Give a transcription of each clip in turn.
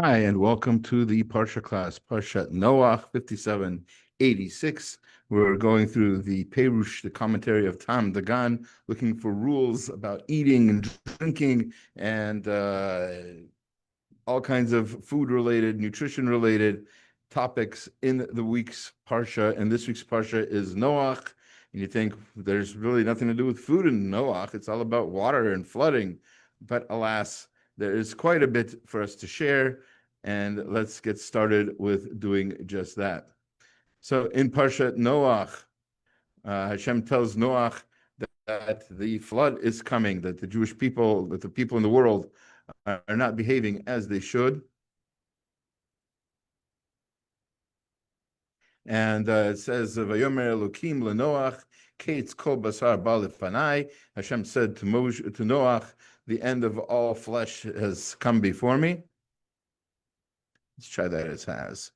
Hi, and welcome to the Parsha class, Parsha Noach 5786. We're going through the Perush, the commentary of Taam, Dagan, looking for rules about eating and drinking and all kinds of food-related, nutrition-related topics in the week's Parsha. And this week's Parsha is Noach. And you think there's really nothing to do with food in Noach. It's all about water and flooding. But alas, there is quite a bit for us to share, and let's get started with doing just that. So in Parshat Noach, Hashem tells Noach that the flood is coming, that the Jewish people, that the people in the world are not behaving as they should. And it says, "Vayomer Elokim leNoach, Kates kol basar ba lefanai." Hashem said to Noach, "The end of all flesh has come before me." Let's try that as has.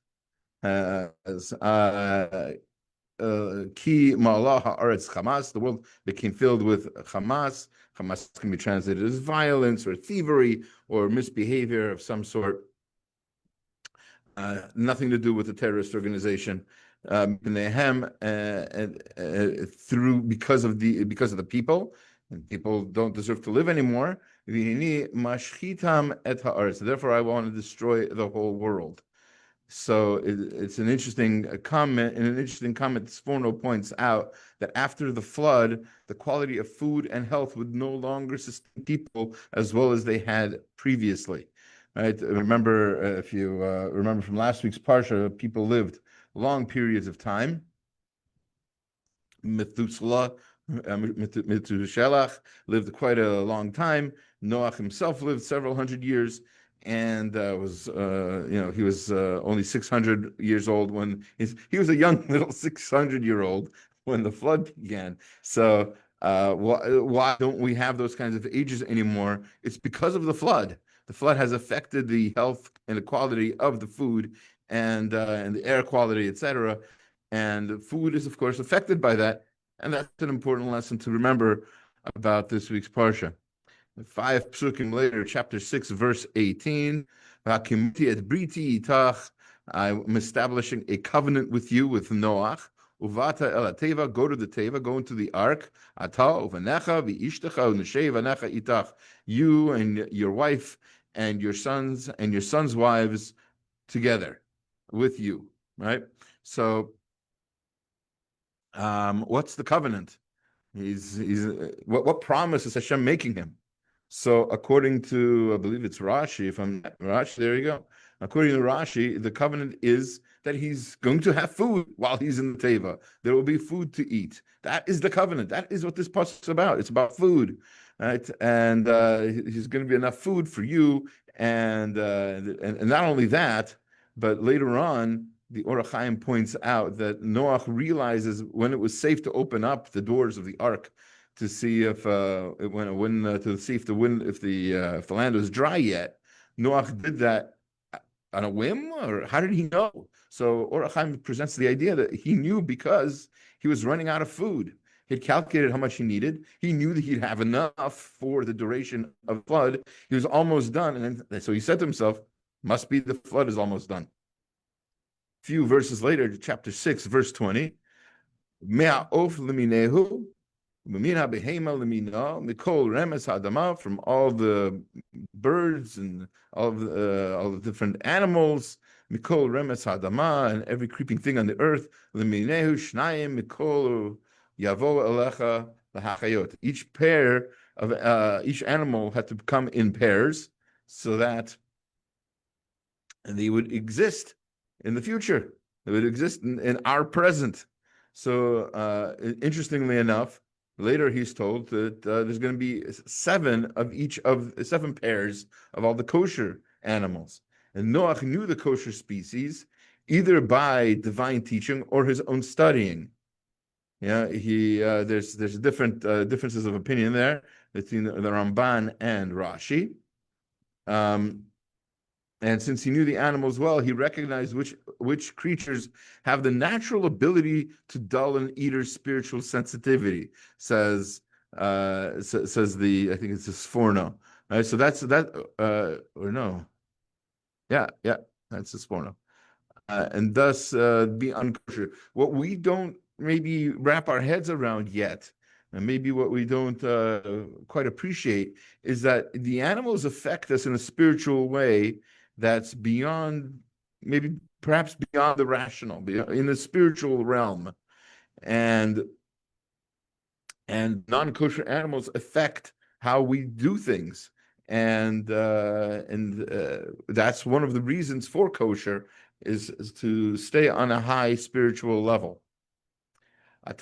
Ki ma'alah ha'aretz Hamas. The world became filled with Hamas. Hamas can be translated as violence or thievery or misbehavior of some sort. Nothing to do with the terrorist organization. Through because of the people, and people don't deserve to live anymore. Therefore, I want to destroy the whole world. So it's an interesting comment. And an interesting comment, Sforno points out that after the flood, the quality of food and health would no longer sustain people as well as they had previously. Right? Remember, if you remember from last week's Parsha, people lived long periods of time. Methuselah lived quite a long time. Noach himself lived several hundred years, and he was only 600 years old when he was a young little 600-year-old when the flood began. So why don't we have those kinds of ages anymore? It's because of the flood. The flood has affected the health and the quality of the food and the air quality, etc. And food is, of course, affected by that. And that's an important lesson to remember about this week's Parsha. 5 psukim later, chapter 6, verse 18, I'm establishing a covenant with you, with Noach. Uvata el teva, go to the teva, go into the ark. Ata uvanecha v'ishtecha u'neshei vanecha itach. You and your wife and your sons wives together with you, right? So what's the covenant? What promise is Hashem making him? So according to, I believe it's Rashi, if I'm Rashi, there you go. According to Rashi, the covenant is that he's going to have food while he's in the teva. There will be food to eat. That is the covenant. That is what this parsha is about. It's about food, right? And he's going to be enough food for you, and not only that, but later on, the Or HaChaim points out that Noach realizes when it was safe to open up the doors of the ark to see if the land was dry yet. Noach did that on a whim, or how did he know? So Or HaChaim presents the idea that he knew because he was running out of food. He'd calculated how much he needed. He knew that he'd have enough for the duration of the flood. He was almost done, and so he said to himself, "Must be the flood is almost done." Few verses later, chapter 6, verse 20, Me'a'of leminehu, from all the birds and all the different animals, mikol remes hadama, and every creeping thing on the earth, leminehu shnayim mikol yavo elecha lahachayot. Each pair of each animal had to come in pairs so that they would exist in the future. They would exist in our present. So interestingly enough, later he's told that there's going to be 7 pairs of all the kosher animals. And Noach knew the kosher species either by divine teaching or his own studying. Yeah, there's different differences of opinion there between the Ramban and Rashi. And since he knew the animals well, he recognized which creatures have the natural ability to dull an eater's spiritual sensitivity. Says I think it's a Sforno. Right? So that's that or no. Yeah, that's the sporno. And thus be unkosher. What we don't maybe wrap our heads around yet, and maybe what we don't quite appreciate, is that the animals affect us in a spiritual way that's beyond, maybe perhaps beyond the rational, in the spiritual realm. And non-kosher animals affect how we do things, and that's one of the reasons for kosher is to stay on a high spiritual level. And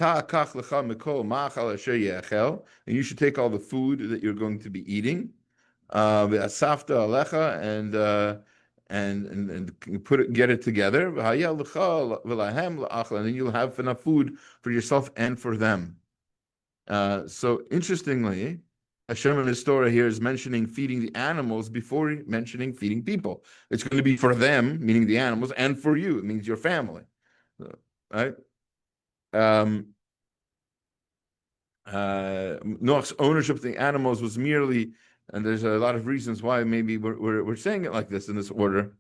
you should take all the food that you're going to be eating, and put it, get it together, and then you'll have enough food for yourself and for them. So interestingly, Hashem in his Torah here is mentioning feeding the animals before mentioning feeding people. It's going to be for them, meaning the animals, and for you, it means your family, right? Noach's ownership of the animals was merely, and there's a lot of reasons why maybe we're saying it like this in this order.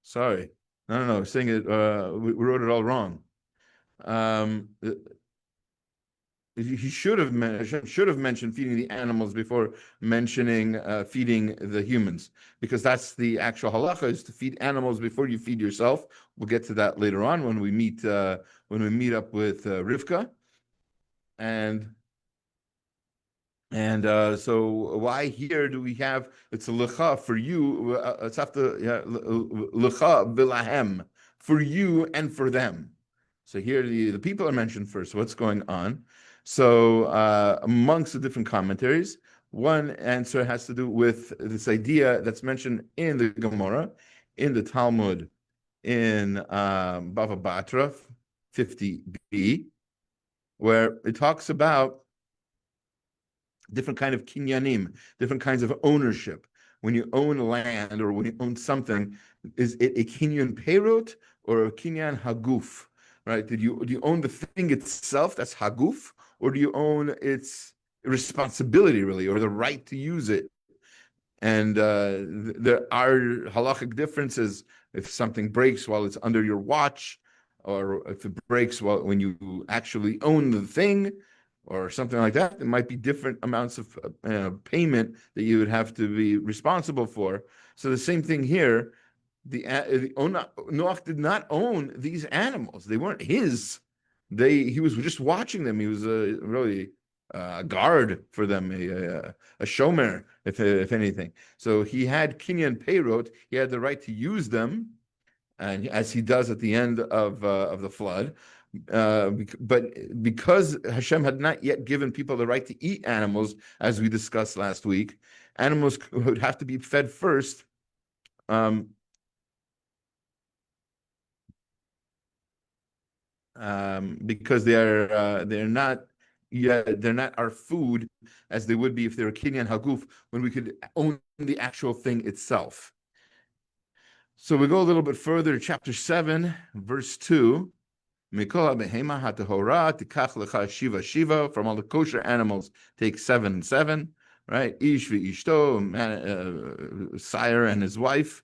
Sorry, no, saying it. We wrote it all wrong. Um, he should have mentioned feeding the animals before mentioning feeding the humans, because that's the actual halacha, is to feed animals before you feed yourself. We'll get to that later on when we meet up with Rivka, and so why here do we have it's a lecha for you? It's after lecha bilahem, for you and for them. So here the people are mentioned first. What's going on? So amongst the different commentaries, one answer has to do with this idea that's mentioned in the Gemara, in the Talmud, in Bava Batra 50b, where it talks about different kind of kinyanim, different kinds of ownership. When you own land or when you own something, is it a kinyan peirot or a kinyan haguf? Right? Do you own the thing itself, that's haguf, or do you own its responsibility, really, or the right to use it? And there are halachic differences if something breaks while it's under your watch, or if it breaks when you actually own the thing, or something like that. There might be different amounts of payment that you would have to be responsible for. So the same thing here. Noach did not own these animals; they weren't his. He was just watching them. He was really a guard for them, a shomer, if anything. So he had kinyan peirot. He had the right to use them, and as he does at the end of the flood. But because Hashem had not yet given people the right to eat animals, as we discussed last week, animals would have to be fed first. Because they're not, yeah, they're not our food as they would be if they were kinyan haguf, when we could own the actual thing itself. So we go a little bit further, chapter 7, verse 2. From all the kosher animals, take 7 and 7, right? Ish v'ishto, sire and his wife,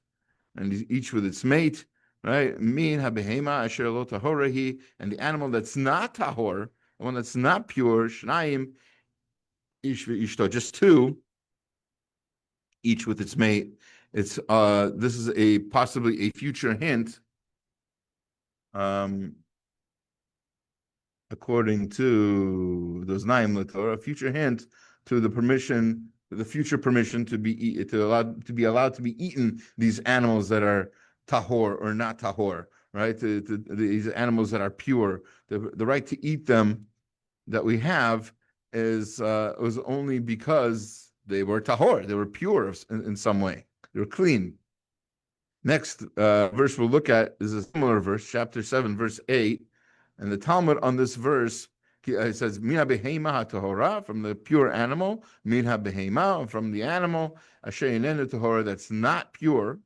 and each with its mate, right? Min habehema asher lo tahorahi, and the animal that's not tahor, the one that's not pure, shnayim, ish v'ishto, just 2, each with its mate. It's this is possibly a future hint. According to those Naim Torah, a future hint to the future permission to be allowed to be eaten, these animals that are tahor or not tahor, right? These animals that are pure, the right to eat them that we have was only because they were tahor, they were pure in some way, they were clean. Next verse we'll look at is a similar verse, chapter 7, verse 8. And the Talmud on this verse, it says, Mina behema ha-tahora, from the pure animal, Mina behema, from the animal, asher inenu tahora, that's not pure,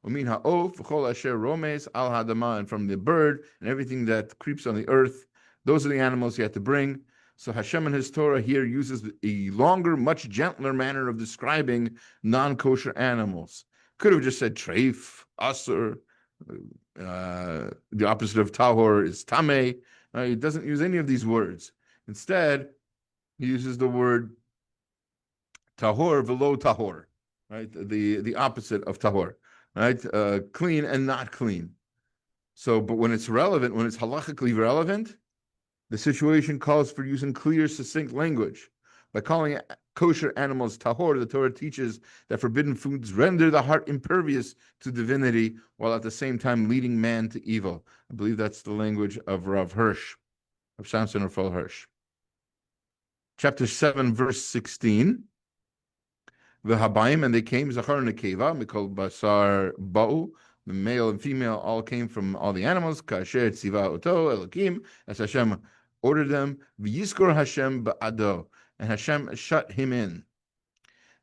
Umin ha'of, v'chol asher romes al hadama, and from the bird and everything that creeps on the earth. Those are the animals you have to bring. So Hashem in his Torah here uses a longer, much gentler manner of describing non-kosher animals. Could have just said treif, asur. The opposite of tahor is tameh. He doesn't use any of these words. Instead, he uses the word tahor velo tahor, right? The opposite of tahor, right? Clean and not clean. So, but when it's relevant, when it's halachically relevant, the situation calls for using clear, succinct language. By calling kosher animals tahor, the Torah teaches that forbidden foods render the heart impervious to divinity, while at the same time leading man to evil. I believe that's the language of Rav Hirsch, of Samson Raphael Hirsch. Chapter 7, verse 16. The Habayim, and they came, Zachar and Nekeva, Mikol Basar Ba'u, the male and female all came from all the animals, Kasher Tziva Oto, Elokim, as Hashem ordered them, V'yizkor Hashem Ba'ado, and Hashem shut him in.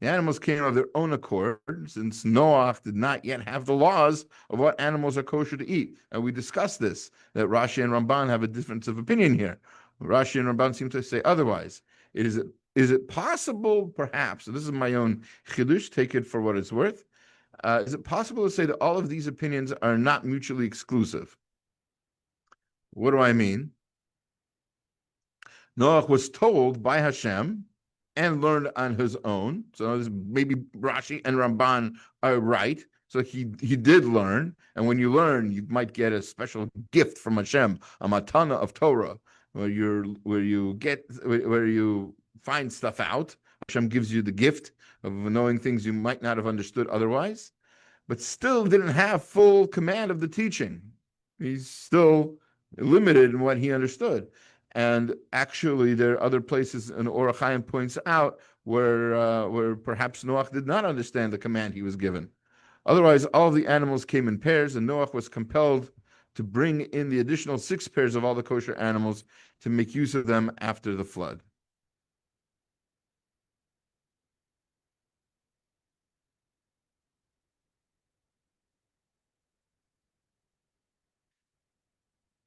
The animals came of their own accord, since Noach did not yet have the laws of what animals are kosher to eat. And we discussed this, that Rashi and Ramban have a difference of opinion here. Rashi and Ramban seem to say otherwise. Is it possible, perhaps, so this is my own chidush, take it for what it's worth, is it possible to say that all of these opinions are not mutually exclusive? What do I mean? Noach was told by Hashem and learned on his own. So maybe Rashi and Ramban are right. So he did learn. And when you learn, you might get a special gift from Hashem, a matana of Torah, where you find stuff out. Hashem gives you the gift of knowing things you might not have understood otherwise, but still didn't have full command of the teaching. He's still limited in what he understood. And actually, there are other places, and Orach Chaim points out, where perhaps Noach did not understand the command he was given. Otherwise, all the animals came in pairs, and Noach was compelled to bring in the additional 6 pairs of all the kosher animals to make use of them after the flood.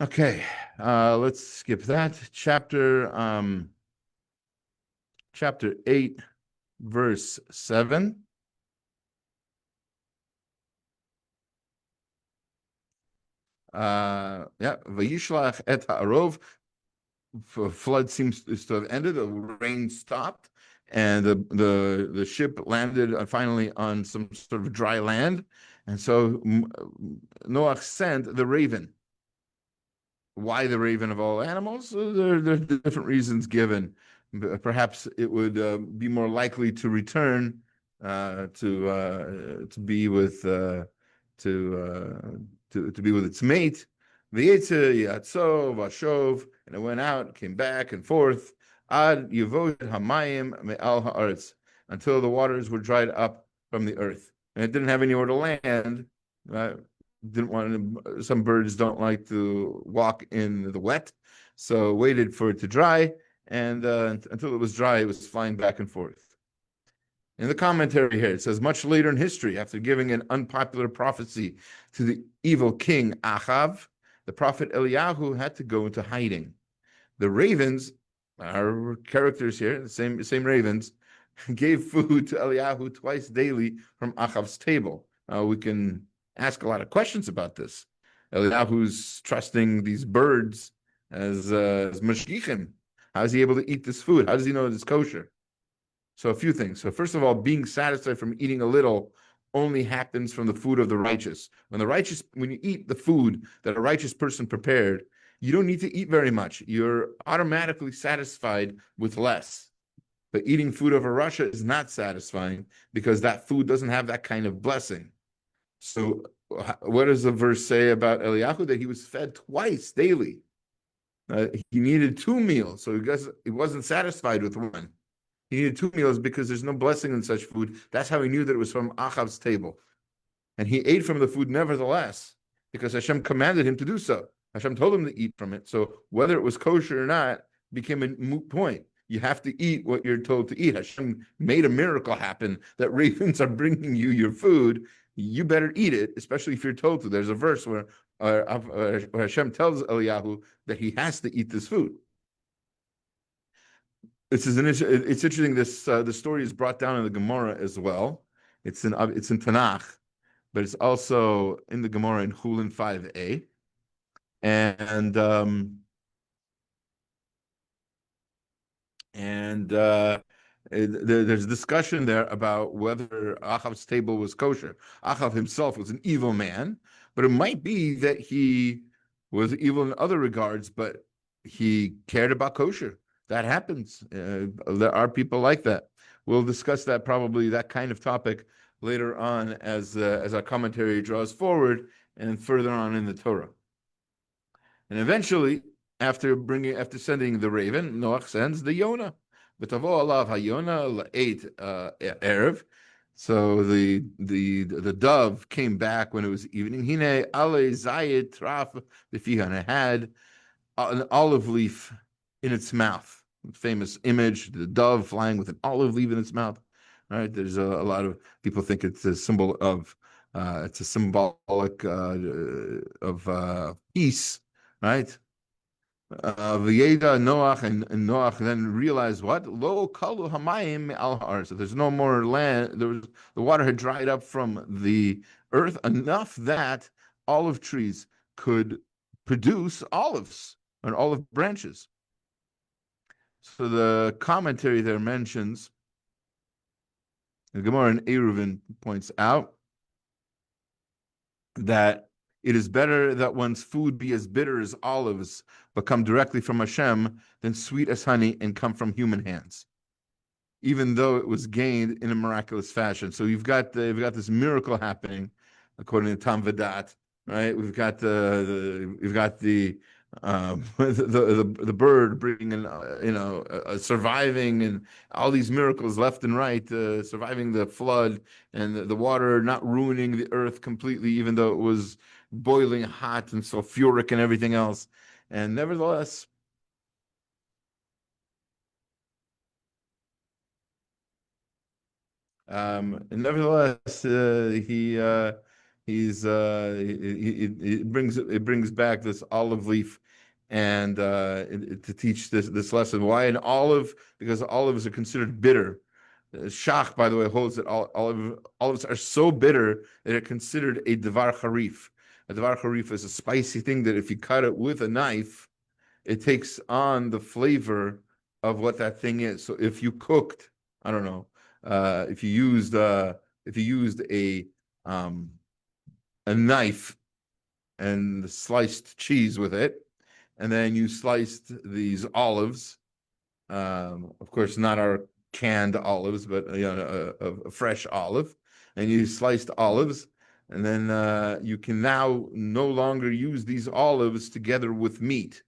Okay, let's skip that. Chapter 8, verse 7. Vayishlach et ha'arov. Flood seems to have ended. The rain stopped, and the ship landed finally on some sort of dry land. And so Noach sent the raven. Why the raven of all animals? There are different reasons given. Perhaps it would be more likely to return to be with to be with its mate. V'yetze yatzov vashov, and it went out, came back and forth. Ad yivod hamayim me'al haaretz, until the waters were dried up from the earth, and it didn't have anywhere to land. Didn't want to, some birds don't like to walk in the wet, so waited for it to dry, and until it was dry, it was flying back and forth. In the commentary here, it says, much later in history, after giving an unpopular prophecy to the evil king Achav, the prophet Eliyahu had to go into hiding. The ravens, our characters here, the same ravens, gave food to Eliyahu twice daily from Achav's table. We can ask a lot of questions about this. Eliyahu's trusting these birds as mashgichim. How is he able to eat this food? How does he know it's kosher? So a few things. So first of all, being satisfied from eating a little only happens from the food of the righteous. When you eat the food that a righteous person prepared, you don't need to eat very much. You're automatically satisfied with less. But eating food of a rasha is not satisfying because that food doesn't have that kind of blessing. So what does the verse say about Eliyahu? That he was fed twice daily. He needed 2 meals, so he wasn't satisfied with one. He needed 2 meals because there's no blessing in such food. That's how he knew that it was from Achav's table. And he ate from the food nevertheless, because Hashem commanded him to do so. Hashem told him to eat from it. So whether it was kosher or not became a moot point. You have to eat what you're told to eat. Hashem made a miracle happen that ravens are bringing you your food. You better eat it, especially if you're told to. There's a verse where Hashem tells Eliyahu that he has to eat this food. It's interesting. The story is brought down in the Gemara as well. It's in Tanakh, but it's also in the Gemara in Chulin 5a, and there's discussion there about whether Achav's table was kosher. Achav himself was an evil man, but it might be that he was evil in other regards, but he cared about kosher. That happens. There are people like that. We'll discuss that, probably that kind of topic, later on as our commentary draws forward and further on in the Torah. And eventually, after sending the raven, Noach sends the Yonah. V'tavo alav hayona la'eit erev. So the dove came back when it was evening. Hine ale zayit traf b'fiha, and it had an olive leaf in its mouth. Famous image, the dove flying with an olive leaf in its mouth. All right, there's a lot of people think it's a symbol of it's a symbolic of peace, right? V'yeda Noach, and Noach then realized what? Lo kalu hamayim al har. So there's no more land. The water had dried up from the earth enough that olive trees could produce olives and olive branches. So the commentary there mentions, the Gemara in Eruvin points out that it is better that one's food be as bitter as olives, but come directly from Hashem, than sweet as honey and come from human hands, even though it was gained in a miraculous fashion. So you've got this miracle happening, according to Taam V'dat, right? We've got the the bird bringing in, surviving, and all these miracles left and right, surviving the flood, and the water not ruining the earth completely, even though it was boiling hot and sulfuric and everything else. And nevertheless, it brings back this olive leaf, and to teach this lesson. Why an olive? Because olives are considered bitter. Shach, by the way, holds that olives are so bitter that they're considered a devar harif. A devar harif is a spicy thing that if you cut it with a knife, it takes on the flavor of what that thing is. So if you cooked, I don't know, if you used a knife and sliced cheese with it, and then you sliced these olives, of course not our canned olives, but a fresh olive, and you sliced olives, and then you can now no longer use these olives together with meat.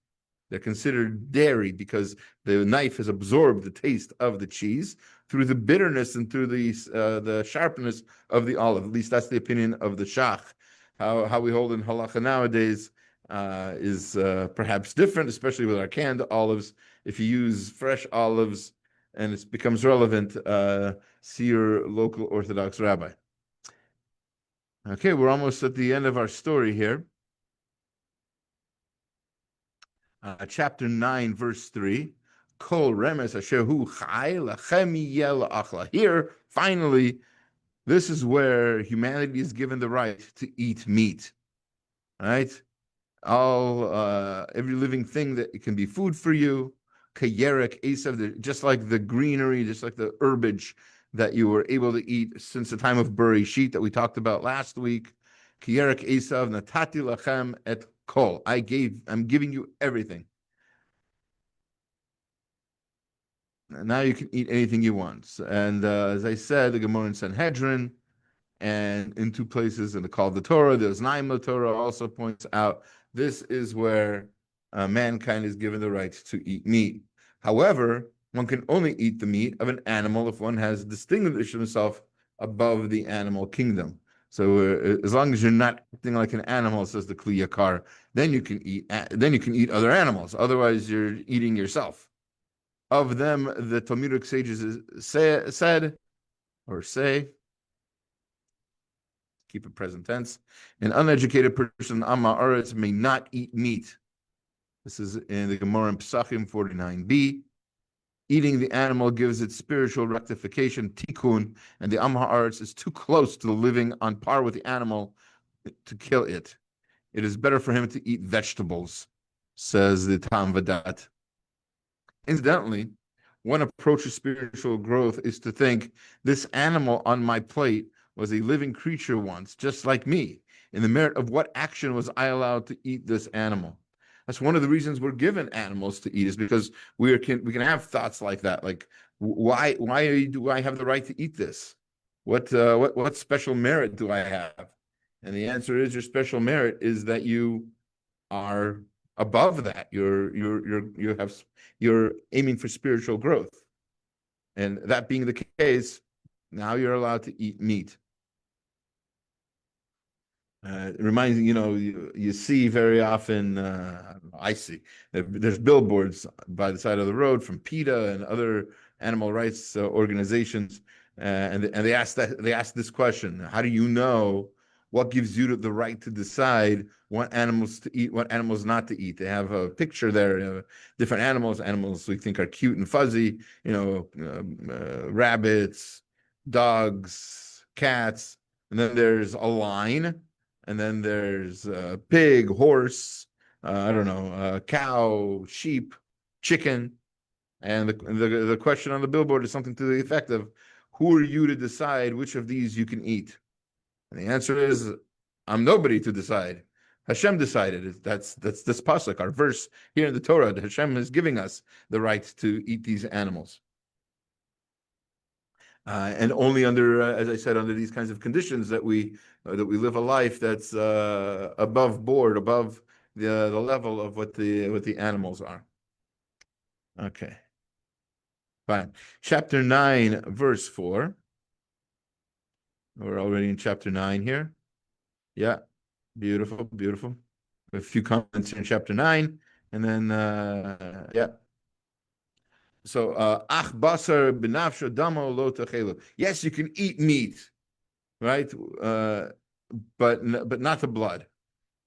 They're considered dairy because the knife has absorbed the taste of the cheese through the bitterness and through the sharpness of the olive. At least that's the opinion of the Shach. How we hold in halacha nowadays is perhaps different, especially with our canned olives. If you use fresh olives and it becomes relevant, see your local Orthodox rabbi. Okay, we're almost at the end of our story here. Chapter 9, verse 3. Kol remes ashehu chai lachem yel achla. Here, finally, this is where humanity is given the right to eat meat. Right? Every living thing that it can be food for you. Kayerek esav, just like the greenery, just like the herbage that you were able to eat since the time of Bereshit that we talked about last week. Kayerek esav natati lachem et kol. I'm giving you everything. And now you can eat anything you want. And as I said, the Gemara in Sanhedrin, and in two places in the Call of the Torah, the Oznaim Torah also points out this is where mankind is given the right to eat meat. However, one can only eat the meat of an animal if one has distinguished himself above the animal kingdom. So as long as you're not acting like an animal, says the Kli Yakar, then you can eat. Then you can eat other animals. Otherwise, you're eating yourself. Of them, the Talmudic sages said, or say, keep it present tense, an uneducated person, Amma Aretz, may not eat meat. This is in the Gemara in Pesachim 49b. Eating the animal gives it spiritual rectification, tikkun, and the Am Haaretz is too close to living on par with the animal to kill it. It is better for him to eat vegetables, says the Taam Vadat. Incidentally, one approach to spiritual growth is to think this animal on my plate was a living creature once, just like me. In the merit of what action was I allowed to eat this animal? That's one of the reasons we're given animals to eat, is because we can have thoughts like that, like why do I have the right to eat this? What special merit do I have? And the answer is, your special merit is that you are above that. You're aiming for spiritual growth, and that being the case, now you're allowed to eat meat. It reminds you see very often. I see there's billboards by the side of the road from PETA and other animal rights organizations, and they ask this question: how do you know what gives you the right to decide what animals to eat, what animals not to eat? They have a picture there, different animals we think are cute and fuzzy, rabbits, dogs, cats, and then there's a line, and then there's pig, horse, I don't know, cow, sheep, chicken, and the question on the billboard is something to the effect of, "Who are you to decide which of these you can eat?" And the answer is, I'm nobody to decide. Hashem decided. That's this pasuk, our verse here in the Torah. That Hashem is giving us the right to eat these animals. And only under, as I said, under these kinds of conditions that we live a life that's above board, above the level of what the animals are. Okay, fine. Chapter 9, verse 4. We're already in chapter 9 here. Yeah, beautiful, beautiful. A few comments in chapter 9, and then yeah. So, ach basar b'nafsho damo lo techelu. Yes, you can eat meat, right? But not the blood.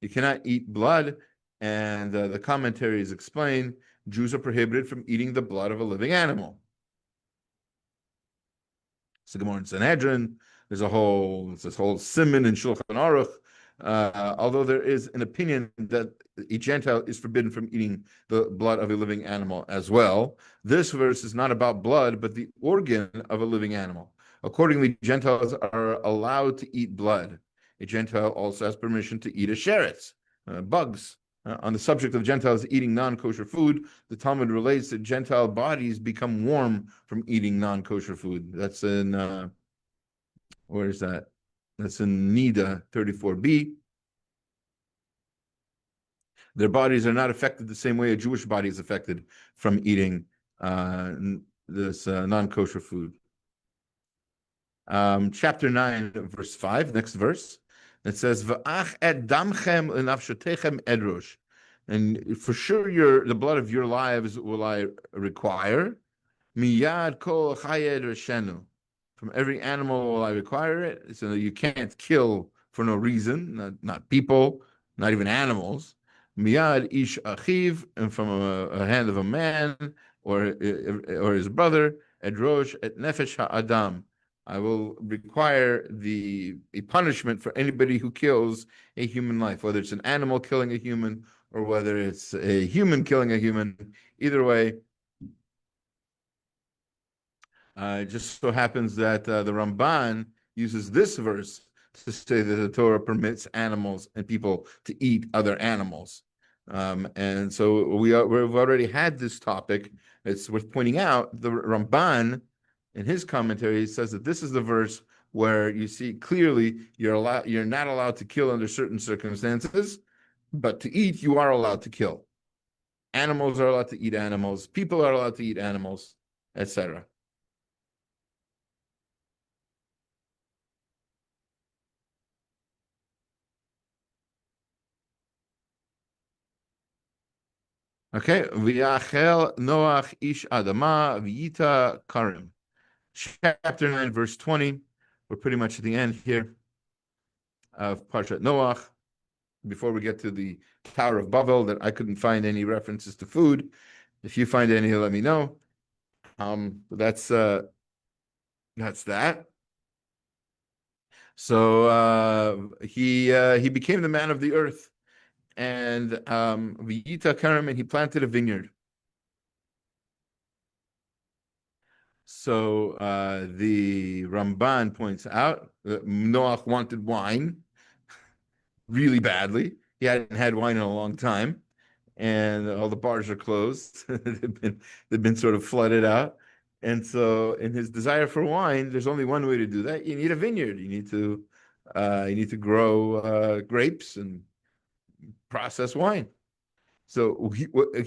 You cannot eat blood, and the commentaries explain Jews are prohibited from eating the blood of a living animal. It's the Gemara in Sanhedrin. There's this whole simon in Shulchan Aruch. Although there is an opinion that a Gentile is forbidden from eating the blood of a living animal as well. This verse is not about blood, but the organ of a living animal. Accordingly, Gentiles are allowed to eat blood. A Gentile also has permission to eat a sheretz, bugs. On the subject of Gentiles eating non-kosher food, the Talmud relates that Gentile bodies become warm from eating non-kosher food. That's in, where is that? That's in Nida 34b. Their bodies are not affected the same way a Jewish body is affected from eating this non-kosher food. Chapter 9, verse 5, next verse. It says, "V'ach et damchem lenafshotechem edrosh." And for sure, the blood of your lives will I require. Miyad kol chayed reshenu. From every animal will I require it. So you can't kill for no reason, not people, not even animals. Miyad ish achiv, and from a hand of a man or his brother, edrosh et nefesh ha'adam. I will require a punishment for anybody who kills a human life, whether it's an animal killing a human or whether it's a human killing a human. Either way, it just so happens that the Ramban uses this verse to say that the Torah permits animals and people to eat other animals. And so we've already had this topic. It's worth pointing out the Ramban in his commentary says that this is the verse where you see clearly you're not allowed to kill under certain circumstances, but to eat you are allowed to kill. Animals are allowed to eat animals. People are allowed to eat animals, etc. Okay, v'yachel Noach ish adama v'yita karim. Chapter 9, verse 20. We're pretty much at the end here of Parsha Noach. Before we get to the Tower of Babel, that I couldn't find any references to food. If you find any, let me know. That's that. So he became the man of the earth, and V'yita Karim, and he planted a vineyard. So the Ramban points out that Noach wanted wine really badly. He hadn't had wine in a long time, and all the bars are closed. they've been sort of flooded out. And so, in his desire for wine, there's only one way to do that. You need a vineyard. You need to grow grapes and process wine. So,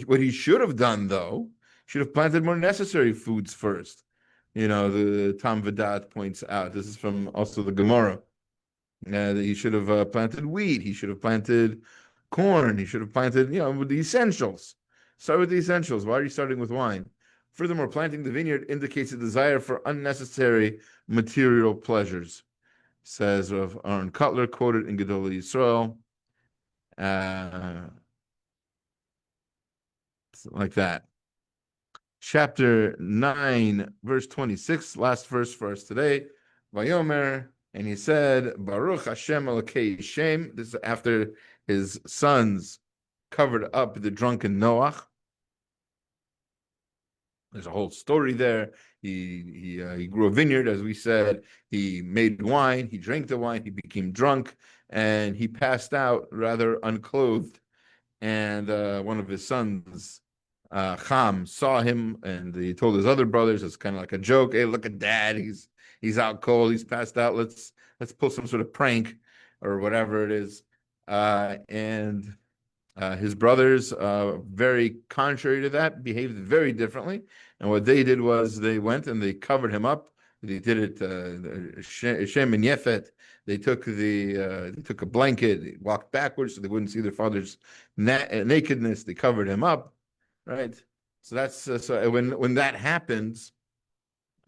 what he should have done, though, should have planted more necessary foods first. The Taam V'Dat points out. This is from also the Gemara. That he should have planted wheat. He should have planted corn. He should have planted, with the essentials. Start with the essentials. Why are you starting with wine? Furthermore, planting the vineyard indicates a desire for unnecessary material pleasures, says Rav Aaron Kotler, quoted in Gedolei Yisrael. Like that. Chapter 9, verse 26, last verse for us today. Vayomer, and he said, Baruch Hashem Elokei Shem. This is after his sons covered up the drunken Noach. There's a whole story there. He grew a vineyard, as we said. He made wine. He drank the wine. He became drunk, and he passed out rather unclothed. And one of his sons, Cham, saw him, and he told his other brothers, it's kind of like a joke. Hey, look at Dad. He's out cold. He's passed out. Let's pull some sort of prank or whatever it is. And his brothers, very contrary to that, behaved very differently. And what they did was they went and they covered him up. They did it, Shem and Yefet. They took a blanket, they walked backwards so they wouldn't see their father's nakedness. They covered him up, right? So that's so when that happens,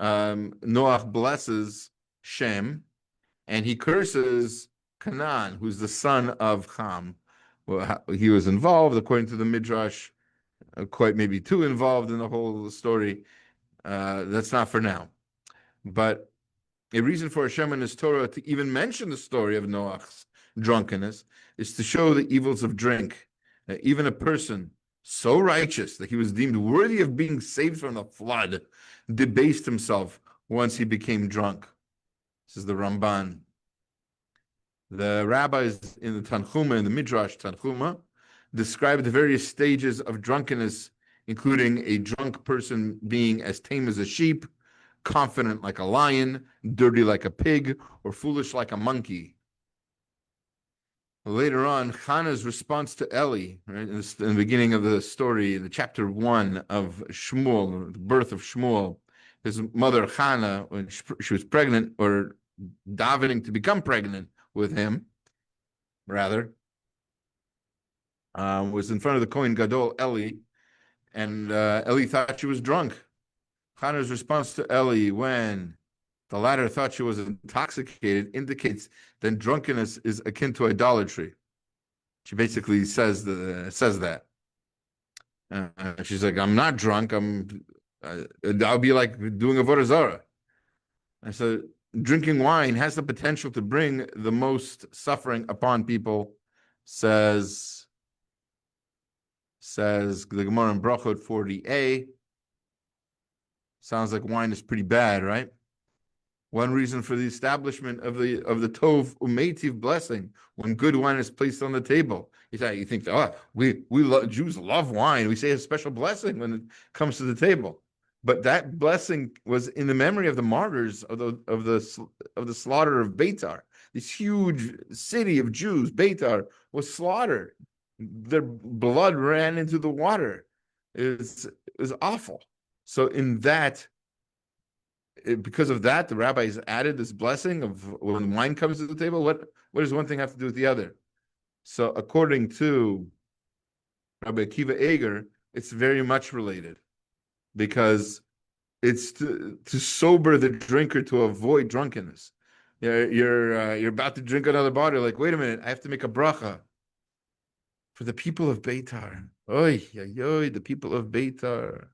Noach blesses Shem, and he curses Canaan, who's the son of Ham. Well, he was involved, according to the Midrash, quite maybe too involved in the whole story. That's not for now. But a reason for Hashem in his Torah to even mention the story of Noach's drunkenness is to show the evils of drink. Even a person so righteous that he was deemed worthy of being saved from the flood debased himself once he became drunk. This is the Ramban. The rabbis in the Tanchuma, in the Midrash Tanchuma, describe the various stages of drunkenness, including a drunk person being as tame as a sheep, confident like a lion, dirty like a pig, or foolish like a monkey. Later on, Hannah's response to Eli, right, in the beginning of the story, in the chapter 1 of Shmuel, the birth of Shmuel, his mother Hannah, when she was pregnant, or davening to become pregnant with him, rather, was in front of the Kohen Gadol, Eli, and Eli thought she was drunk. Hannah's response to Eli when the latter thought she was intoxicated indicates that drunkenness is akin to idolatry. She basically says that. She's like, I'm not drunk. I'll be like doing avodah zarah. I said, drinking wine has the potential to bring the most suffering upon people, says the Gemara in Brachot 40a. Sounds like wine is pretty bad, right? One reason for the establishment of the Tov Umeitiv blessing, when good wine is placed on the table. You think, Jews love wine. We say a special blessing when it comes to the table. But that blessing was in the memory of the martyrs of the slaughter of Beitar. This huge city of Jews, Beitar, was slaughtered. Their blood ran into the water. It was awful. So in that, because of that, the rabbis added this blessing of when wine comes to the table. What does one thing have to do with the other? So according to Rabbi Akiva Eger, it's very much related, because it's to sober the drinker to avoid drunkenness. You're about to drink another bottle. Like, wait a minute, I have to make a bracha for the people of Beitar. Oy, oy, oy, the people of Beitar.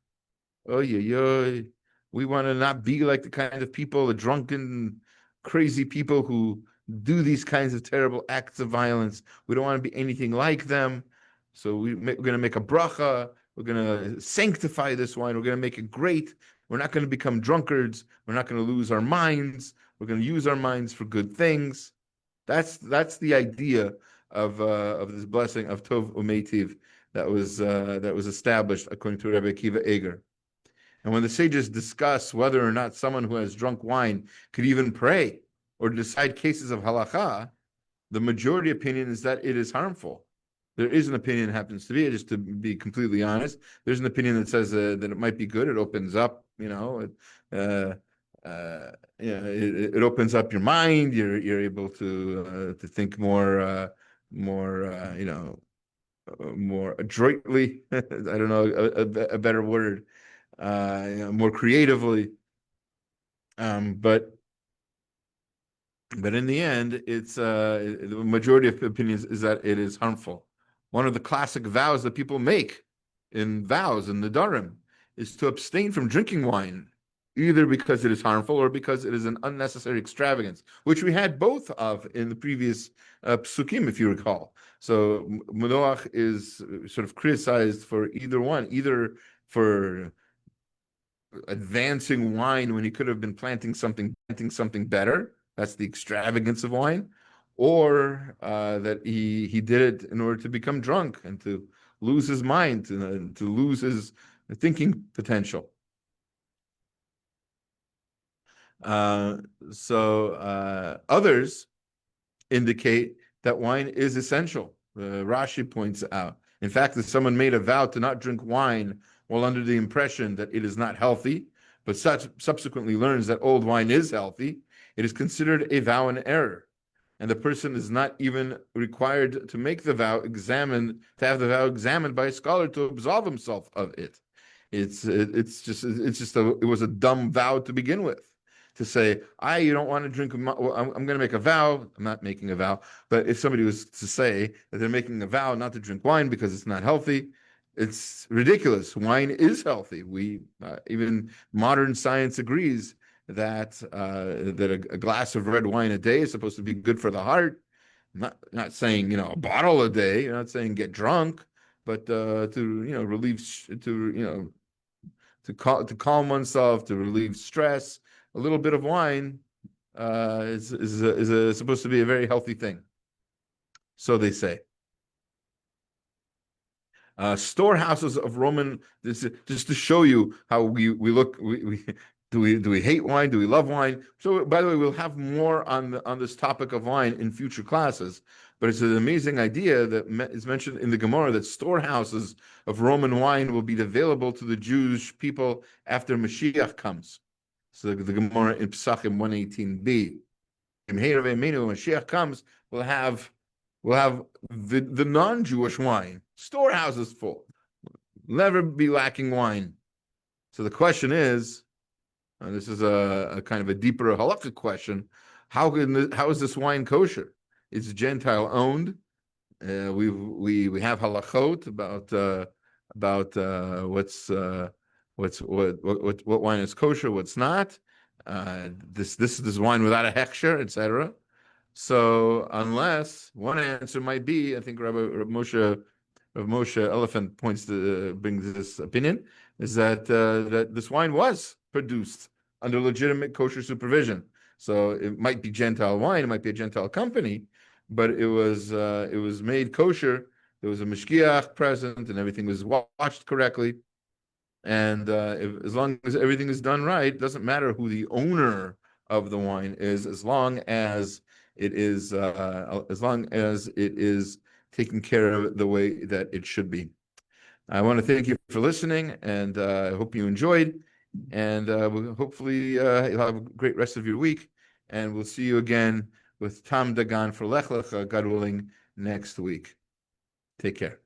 Oy, oy, oy. We want to not be like the kind of people, the drunken, crazy people who do these kinds of terrible acts of violence. We don't want to be anything like them. So we're going to make a bracha. We're going to sanctify this wine. We're going to make it great. We're not going to become drunkards. We're not going to lose our minds. We're going to use our minds for good things. That's the idea of this blessing of Tov Umetiv that was established according to Rabbi Akiva Eger. And when the sages discuss whether or not someone who has drunk wine could even pray or decide cases of halacha, the majority opinion is that it is harmful. There is an opinion that happens to be, just to be completely honest, there's an opinion that says that it might be good. It opens up, it opens up your mind. You're able to think more, more adroitly. I don't know a better word. More creatively. But in the end, it's the majority of opinions is that it is harmful. One of the classic vows that people make in vows in the Darim is to abstain from drinking wine, either because it is harmful or because it is an unnecessary extravagance, which we had both of in the previous psukim, if you recall. So Noach is sort of criticized for either one, either for advancing wine when he could have been planting something better. That's the extravagance of wine, or that he did it in order to become drunk and to lose his mind, to lose his thinking potential. So others indicate that wine is essential. Rashi points out. In fact, if someone made a vow to not drink wine while under the impression that it is not healthy, but subsequently learns that old wine is healthy, it is considered a vow in error. And the person is not even required to make the vow examined, to have the vow examined by a scholar to absolve himself of it. It was a dumb vow to begin with. To say, you don't want to drink, I'm going to make a vow. I'm not making a vow, but if somebody was to say that they're making a vow not to drink wine because it's not healthy, it's ridiculous. Wine is healthy. Even modern science agrees that a glass of red wine a day is supposed to be good for the heart. Not saying a bottle a day. You're not saying get drunk, but to relieve to calm oneself, to relieve stress. A little bit of wine is supposed to be a very healthy thing. So they say. Storehouses of Roman, just to show you how we look. Do we hate wine? Do we love wine? So, by the way, we'll have more on this topic of wine in future classes. But it's an amazing idea that is mentioned in the Gemara that storehouses of Roman wine will be available to the Jewish people after Mashiach comes. So the Gemara in Pesachim 118b. When Mashiach comes, we'll have the non-Jewish wine, storehouses full. We'll never be lacking wine. So the question is, this is a kind of a deeper halakhic question, how is this wine kosher? It's Gentile owned. We have halachot about what wine is kosher, what's not. This is wine without a hechsher, etc. So unless one answer might be, I think Rav Moshe Elephant brings this opinion, is that this wine was produced under legitimate kosher supervision. So it might be Gentile wine, it might be a Gentile company, but it was made kosher. There was a mishkiach present, and everything was washed correctly. And as long as everything is done right, it doesn't matter who the owner of the wine is, as long as it is taken care of the way that it should be. I want to thank you for listening, and I hope you enjoyed. And hopefully you'll have a great rest of your week. And we'll see you again with Taam Dagan for Lech Lecha, God willing, next week. Take care.